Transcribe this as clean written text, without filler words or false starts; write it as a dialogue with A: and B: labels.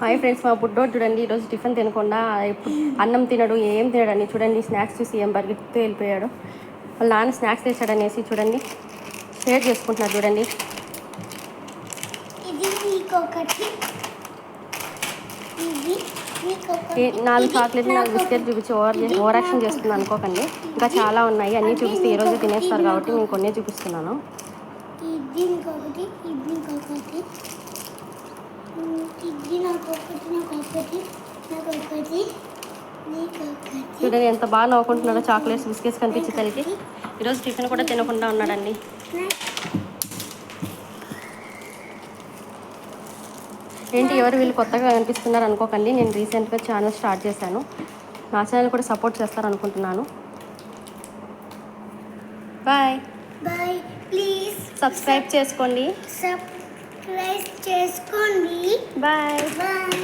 A: Hi friends, మా బుడ్డోడు చూడండి ఈరోజు టిఫిన్ తినకుండా అన్నం తినడు, ఏం తినడని చూడండి. స్నాక్స్ చూసి ఏం పరిగెత్తుతూ వెళ్ళిపోయాడు. వాళ్ళ నాన్న స్నాక్స్ తెచ్చాడనేసి చూడండి షేర్ చేసుకుంటున్నాడు చూడండి. నాలుగు చాక్లెట్, నాలుగు బిస్కెట్ చూపించి ఓవర్ యాక్షన్ చేస్తుంది అనుకోకండి. ఇంకా చాలా ఉన్నాయి, అన్నీ చూపిస్తే ఈరోజు తినేస్తారు కాబట్టి నేను కొన్ని చూపిస్తున్నాను. చూడండి ఎంత బాగా నవ్వుకుంటున్నాడో. చాక్లెట్స్ బిస్కెట్స్ కనిపించే తల్లికి ఈరోజు టిఫిన్ కూడా తినకుండా ఉన్నాడండి. ఏంటి ఎవరు వీళ్ళు కొత్తగా కనిపిస్తున్నారు అనుకోకండి. నేను రీసెంట్గా ఛానల్ స్టార్ట్ చేశాను. నా ఛానల్ కూడా సపోర్ట్ చేస్తారనుకుంటున్నాను. Bye
B: bye. ప్లీజ్
A: సబ్స్క్రైబ్ చేసుకోండి.
B: సబ్స్క్రైబ్ చేసుకోండి.
A: బాయ్.
B: బాయ్.